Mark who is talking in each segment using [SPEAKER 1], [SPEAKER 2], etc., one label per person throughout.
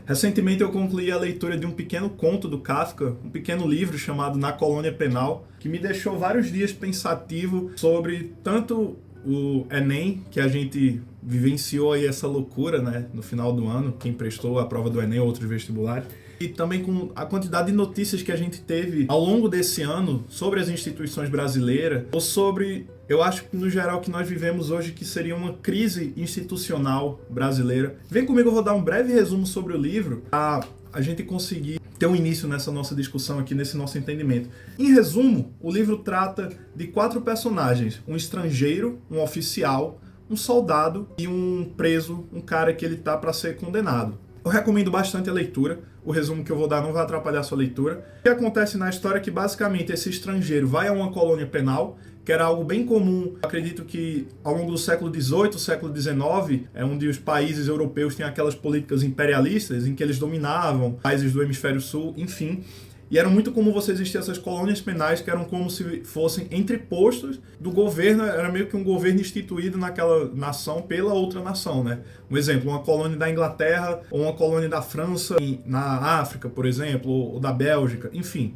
[SPEAKER 1] Recentemente eu concluí a leitura de um pequeno conto do Kafka, um pequeno livro chamado Na Colônia Penal, que me deixou vários dias pensativo sobre tanto o Enem, que a gente vivenciou aí essa loucura, né, no final do ano, quem prestou a prova do Enem ou outros vestibulares, e também com a quantidade de notícias que a gente teve ao longo desse ano sobre as instituições brasileiras, ou sobre, eu acho que no geral que nós vivemos hoje, que seria uma crise institucional brasileira. Vem comigo, eu vou dar um breve resumo sobre o livro, a gente conseguir ter um início nessa nossa discussão aqui, nesse nosso entendimento. Em resumo, o livro trata de 4 personagens: um estrangeiro, um oficial, um soldado e um preso, um cara que ele tá para ser condenado. Eu recomendo bastante a leitura. O resumo que eu vou dar não vai atrapalhar a sua leitura. O que acontece na história é que, basicamente, esse estrangeiro vai a uma colônia penal, que era algo bem comum, acredito que ao longo do século XVIII, século XIX, onde os países europeus têm aquelas políticas imperialistas em que eles dominavam países do hemisfério sul, enfim. E era muito comum você existir essas colônias penais que eram como se fossem entrepostos do governo, era meio que um governo instituído naquela nação pela outra nação, né? Um exemplo, uma colônia da Inglaterra ou uma colônia da França na África, por exemplo, ou da Bélgica, enfim.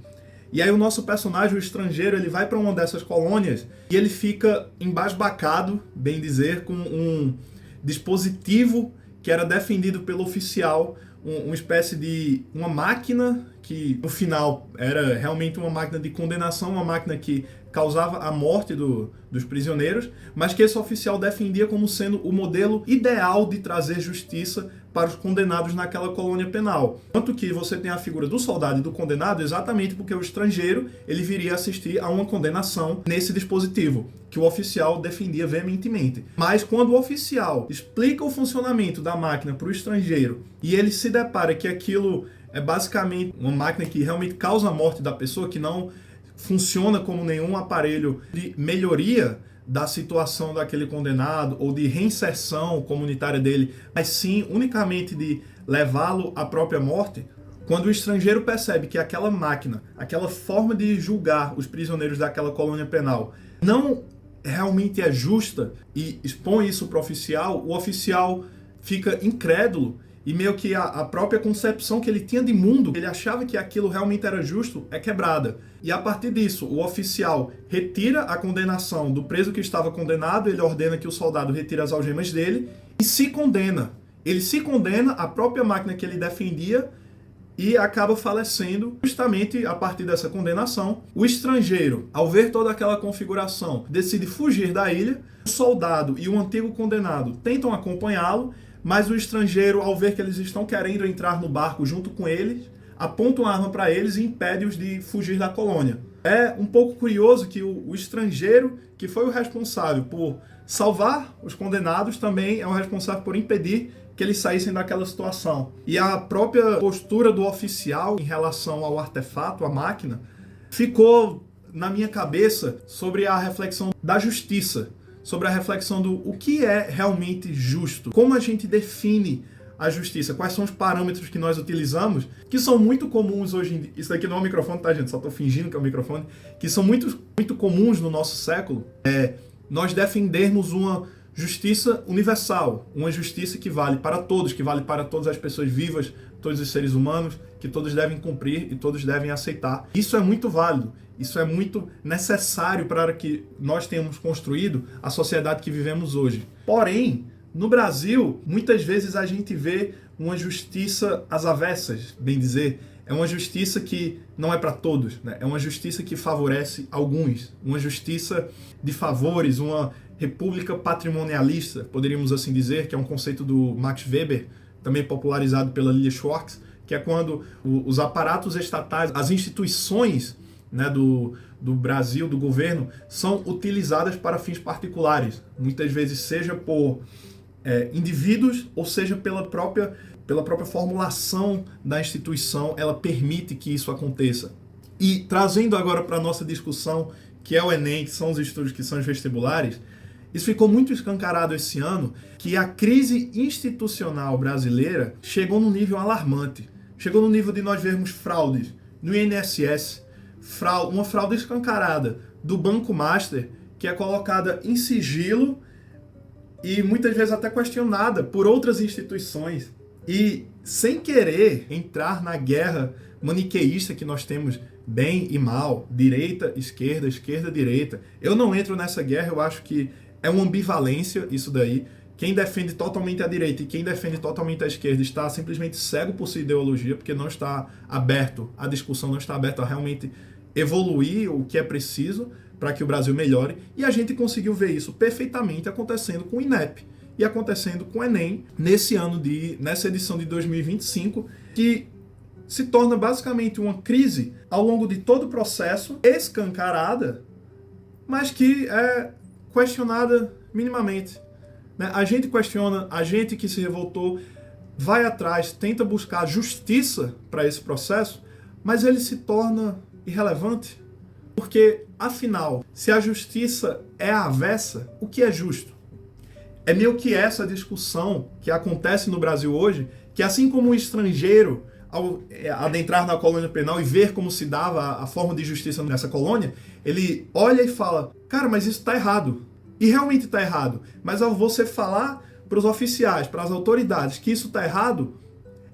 [SPEAKER 1] E aí o nosso personagem, o estrangeiro, ele vai para uma dessas colônias e ele fica embasbacado, bem dizer, com um dispositivo que era defendido pelo oficial, uma espécie de uma máquina que no final era realmente uma máquina de condenação, uma máquina que causava a morte dos prisioneiros, mas que esse oficial defendia como sendo o modelo ideal de trazer justiça para os condenados naquela colônia penal. Tanto que você tem a figura do soldado e do condenado exatamente porque o estrangeiro ele viria assistir a uma condenação nesse dispositivo, que o oficial defendia veementemente. Mas quando o oficial explica o funcionamento da máquina para o estrangeiro e ele se depara que aquilo é basicamente uma máquina que realmente causa a morte da pessoa, que não funciona como nenhum aparelho de melhoria da situação daquele condenado ou de reinserção comunitária dele, mas sim unicamente de levá-lo à própria morte, quando o estrangeiro percebe que aquela máquina, aquela forma de julgar os prisioneiros daquela colônia penal não realmente é justa e expõe isso para o oficial fica incrédulo e meio que a própria concepção que ele tinha de mundo, ele achava que aquilo realmente era justo, é quebrada. E a partir disso, o oficial retira a condenação do preso que estava condenado, ele ordena que o soldado retire as algemas dele e se condena. Ele se condena à própria máquina que ele defendia e acaba falecendo justamente a partir dessa condenação. O estrangeiro, ao ver toda aquela configuração, decide fugir da ilha. O soldado e o antigo condenado tentam acompanhá-lo, mas o estrangeiro, ao ver que eles estão querendo entrar no barco junto com eles, aponta uma arma para eles e impede-os de fugir da colônia. É um pouco curioso que o estrangeiro, que foi o responsável por salvar os condenados, também é o responsável por impedir que eles saíssem daquela situação. E a própria postura do oficial em relação ao artefato, à máquina, ficou na minha cabeça sobre a reflexão da justiça, sobre a reflexão do o que é realmente justo, como a gente define a justiça, quais são os parâmetros que nós utilizamos, que são muito comuns hoje em dia. Isso daqui não é um microfone, tá, gente? Só tô fingindo que é um microfone. Que são muito comuns no nosso século. Nós defendermos uma justiça universal, uma justiça que vale para todos, que vale para todas as pessoas vivas, todos os seres humanos, que todos devem cumprir e todos devem aceitar. Isso é muito válido, isso é muito necessário para que nós tenhamos construído a sociedade que vivemos hoje. Porém, no Brasil, muitas vezes a gente vê uma justiça às avessas, bem dizer. É uma justiça que não é para todos, né? É uma justiça que favorece alguns, uma justiça de favores, uma república patrimonialista, poderíamos assim dizer, que é um conceito do Max Weber, também popularizado pela Lilia Schwartz, que é quando os aparatos estatais, as instituições, né, do Brasil, do governo, são utilizadas para fins particulares, muitas vezes seja por indivíduos ou seja pela própria formulação da instituição, ela permite que isso aconteça. E trazendo agora para a nossa discussão, que é o Enem, que são os estudos, que são os vestibulares, isso ficou muito escancarado esse ano, que a crise institucional brasileira chegou num nível alarmante. Chegou no nível de nós vermos fraudes no INSS, uma fraude escancarada do Banco Master, que é colocada em sigilo e muitas vezes até questionada por outras instituições. E sem querer entrar na guerra maniqueísta que nós temos, bem e mal, direita, esquerda, esquerda, direita. Eu não entro nessa guerra, eu acho que é uma ambivalência isso daí. Quem defende totalmente a direita e quem defende totalmente a esquerda está simplesmente cego por sua ideologia, porque não está aberto, a discussão não está aberta a realmente evoluir o que é preciso para que o Brasil melhore. E a gente conseguiu ver isso perfeitamente acontecendo com o INEP e acontecendo com o Enem nessa edição de 2025, que se torna basicamente uma crise ao longo de todo o processo, escancarada, mas que é questionada minimamente. A gente questiona, a gente que se revoltou, vai atrás, tenta buscar justiça para esse processo, mas ele se torna irrelevante. Porque, afinal, se a justiça é a avessa, o que é justo? É meio que essa discussão que acontece no Brasil hoje, que assim como o estrangeiro, ao adentrar na colônia penal e ver como se dava a forma de justiça nessa colônia, ele olha e fala, cara, mas isso está errado. E realmente está errado. Mas ao você falar para os oficiais, para as autoridades que isso está errado,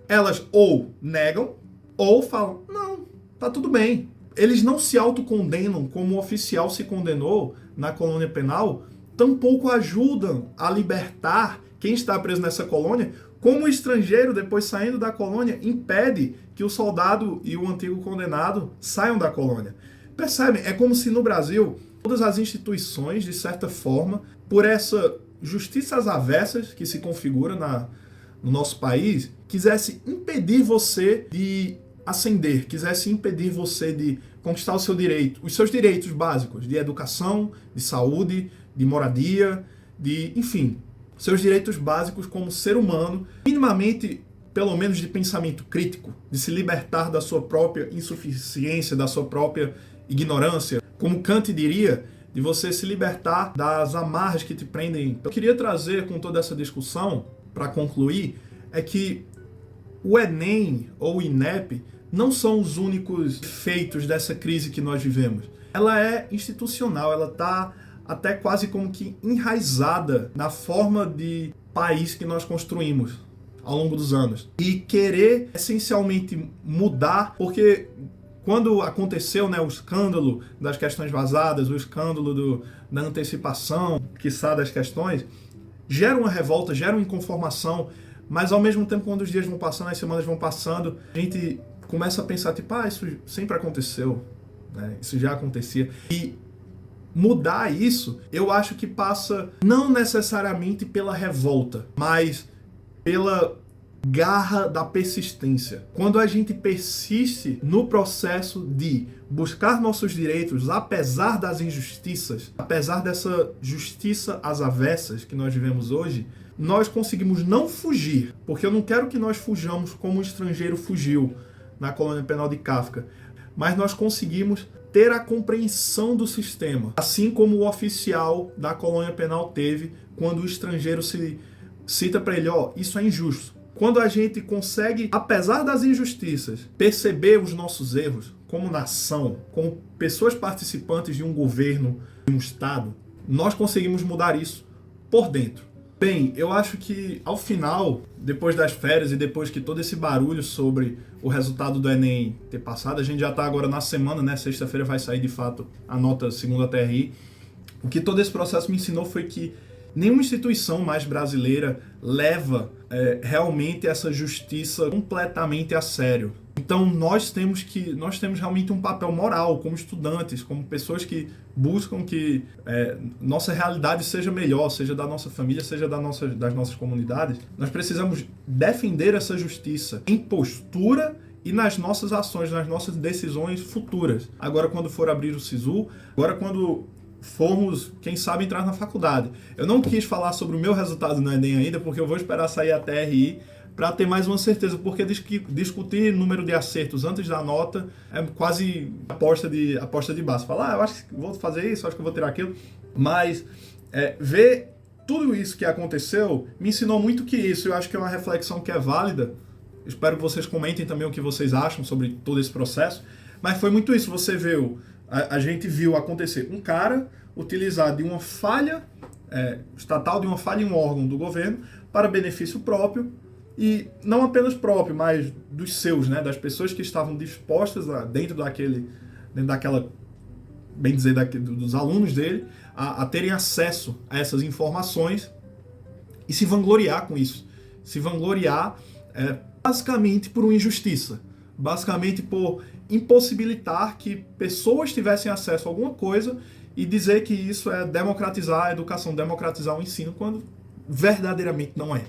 [SPEAKER 1] elas ou negam ou falam, não, tá tudo bem. Eles não se autocondenam como o oficial se condenou na colônia penal, tampouco ajudam a libertar quem está preso nessa colônia, como o estrangeiro, depois saindo da colônia, impede que o soldado e o antigo condenado saiam da colônia. Percebem? É como se no Brasil todas as instituições, de certa forma, por essa justiça às avessas que se configura no nosso país, quisesse impedir você de ascender, quisesse impedir você de conquistar o seu direito, os seus direitos básicos de educação, de saúde, de moradia, enfim, seus direitos básicos como ser humano, minimamente, pelo menos de pensamento crítico, de se libertar da sua própria insuficiência, da sua própria ignorância, como Kant diria, de você se libertar das amarras que te prendem. Eu queria trazer com toda essa discussão, para concluir, é que o Enem ou o INEP não são os únicos efeitos dessa crise que nós vivemos. Ela é institucional, ela está até quase como que enraizada na forma de país que nós construímos ao longo dos anos. E querer essencialmente mudar, porque quando aconteceu, né, o escândalo das questões vazadas, o escândalo da antecipação, quiçá das questões, gera uma revolta, gera uma inconformação, mas ao mesmo tempo, quando os dias vão passando, as semanas vão passando, a gente começa a pensar, tipo, isso sempre aconteceu, né? Isso já acontecia. E mudar isso, eu acho que passa não necessariamente pela revolta, mas pela garra da persistência. Quando a gente persiste no processo de buscar nossos direitos, apesar das injustiças, apesar dessa justiça às avessas que nós vivemos hoje, nós conseguimos não fugir, porque eu não quero que nós fujamos como o estrangeiro fugiu na colônia penal de Kafka, mas nós conseguimos ter a compreensão do sistema, assim como o oficial da colônia penal teve quando o estrangeiro se cita para ele, isso é injusto. Quando a gente consegue, apesar das injustiças, perceber os nossos erros como nação, como pessoas participantes de um governo, de um Estado, nós conseguimos mudar isso por dentro. Bem, eu acho que ao final, depois das férias e depois que todo esse barulho sobre o resultado do Enem ter passado, a gente já está agora na semana, né? Sexta-feira vai sair de fato a nota segundo a TRI. O que todo esse processo me ensinou foi que nenhuma instituição mais brasileira leva realmente essa justiça completamente a sério. Então nós temos realmente um papel moral como estudantes, como pessoas que buscam que nossa realidade seja melhor, seja da nossa família, seja das nossas comunidades. Nós precisamos defender essa justiça em postura e nas nossas ações, nas nossas decisões futuras. Agora quando for abrir o SISU, agora quando formos, quem sabe, entrar na faculdade. Eu não quis falar sobre o meu resultado no Enem ainda, porque eu vou esperar sair a TRI para ter mais uma certeza, porque discutir número de acertos antes da nota é quase aposta de baixo. Falar, eu acho que vou fazer isso, acho que vou tirar aquilo. Mas ver tudo isso que aconteceu me ensinou muito que isso. Eu acho que é uma reflexão que é válida. Espero que vocês comentem também o que vocês acham sobre todo esse processo. Mas foi muito isso. Você viu, a gente viu acontecer um cara utilizar de uma falha estatal, de uma falha em um órgão do governo para benefício próprio, e não apenas próprio, mas dos seus, né, das pessoas que estavam dispostas dentro daquela, bem dizer, dos alunos dele, a terem acesso a essas informações e se vangloriar com isso. Se vangloriar basicamente por uma injustiça, basicamente por impossibilitar que pessoas tivessem acesso a alguma coisa e dizer que isso é democratizar a educação, democratizar o ensino, quando verdadeiramente não é.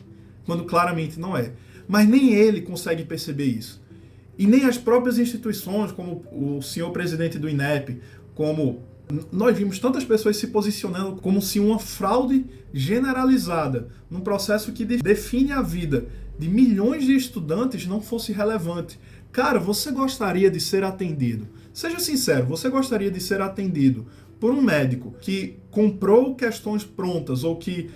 [SPEAKER 1] Quando claramente não é. Mas nem ele consegue perceber isso. E nem as próprias instituições, como o senhor presidente do INEP, como nós vimos tantas pessoas se posicionando como se uma fraude generalizada num processo que define a vida de milhões de estudantes não fosse relevante. Cara, você gostaria de ser atendido? Seja sincero, você gostaria de ser atendido por um médico que comprou questões prontas ou que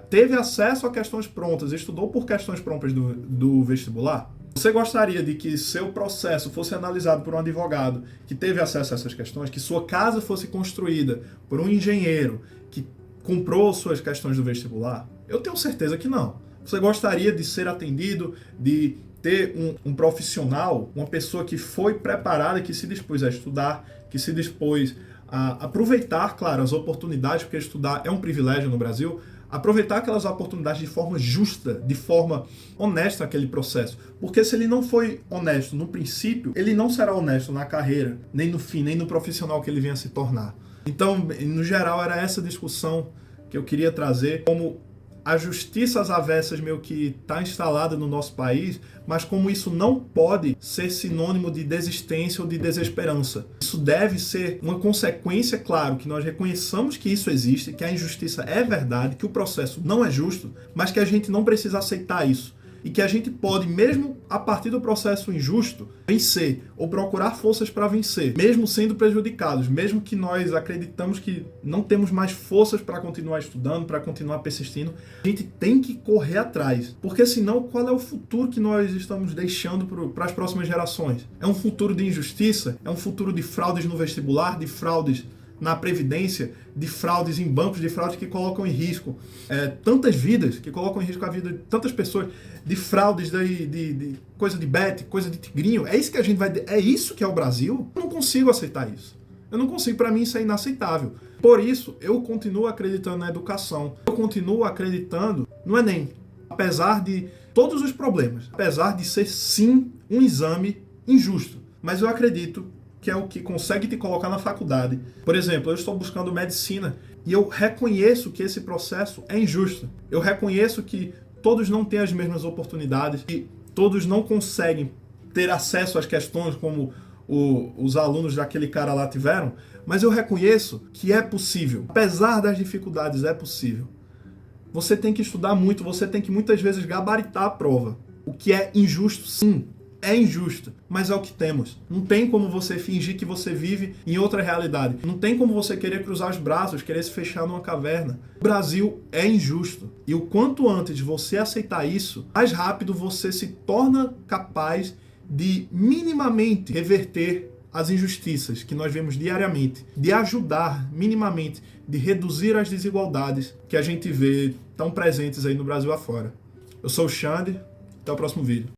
[SPEAKER 1] teve acesso a questões prontas, estudou por questões prontas do vestibular? Você gostaria de que seu processo fosse analisado por um advogado que teve acesso a essas questões, que sua casa fosse construída por um engenheiro que comprou suas questões do vestibular? Eu tenho certeza que não. Você gostaria de ser atendido, de ter um profissional, uma pessoa que foi preparada, que se dispôs a estudar, que se dispôs a aproveitar, claro, as oportunidades, porque estudar é um privilégio no Brasil, aproveitar aquelas oportunidades de forma justa, de forma honesta aquele processo. Porque se ele não foi honesto no princípio, ele não será honesto na carreira, nem no fim, nem no profissional que ele venha se tornar. Então, no geral, era essa discussão que eu queria trazer, como a justiça às avessas meio que está instalada no nosso país, mas como isso não pode ser sinônimo de desistência ou de desesperança. Isso deve ser uma consequência, claro, que nós reconheçamos que isso existe, que a injustiça é verdade, que o processo não é justo, mas que a gente não precisa aceitar isso. E que a gente pode, mesmo a partir do processo injusto, vencer ou procurar forças para vencer, mesmo sendo prejudicados, mesmo que nós acreditamos que não temos mais forças para continuar estudando, para continuar persistindo, a gente tem que correr atrás, porque senão qual é o futuro que nós estamos deixando para as próximas gerações? É um futuro de injustiça? É um futuro de fraudes no vestibular, de fraudes na Previdência, de fraudes em bancos, de fraudes que colocam em risco tantas vidas, que colocam em risco a vida de tantas pessoas, de fraudes de coisa de bet, coisa de tigrinho. É isso que a gente vai... É isso que é o Brasil? Eu não consigo aceitar isso. Eu não consigo, para mim isso é inaceitável. Por isso, eu continuo acreditando na educação. Eu continuo acreditando no Enem. Apesar de todos os problemas. Apesar de ser, sim, um exame injusto. Mas eu acredito que é o que consegue te colocar na faculdade. Por exemplo, eu estou buscando medicina e eu reconheço que esse processo é injusto. Eu reconheço que todos não têm as mesmas oportunidades e todos não conseguem ter acesso às questões como os alunos daquele cara lá tiveram, mas eu reconheço que é possível. Apesar das dificuldades, é possível. Você tem que estudar muito, você tem que muitas vezes gabaritar a prova. O que é injusto, sim. É injusto, mas é o que temos. Não tem como você fingir que você vive em outra realidade. Não tem como você querer cruzar os braços, querer se fechar numa caverna. O Brasil é injusto. E o quanto antes você aceitar isso, mais rápido você se torna capaz de minimamente reverter as injustiças que nós vemos diariamente, de ajudar minimamente, de reduzir as desigualdades que a gente vê tão presentes aí no Brasil afora. Eu sou o Xande, até o próximo vídeo.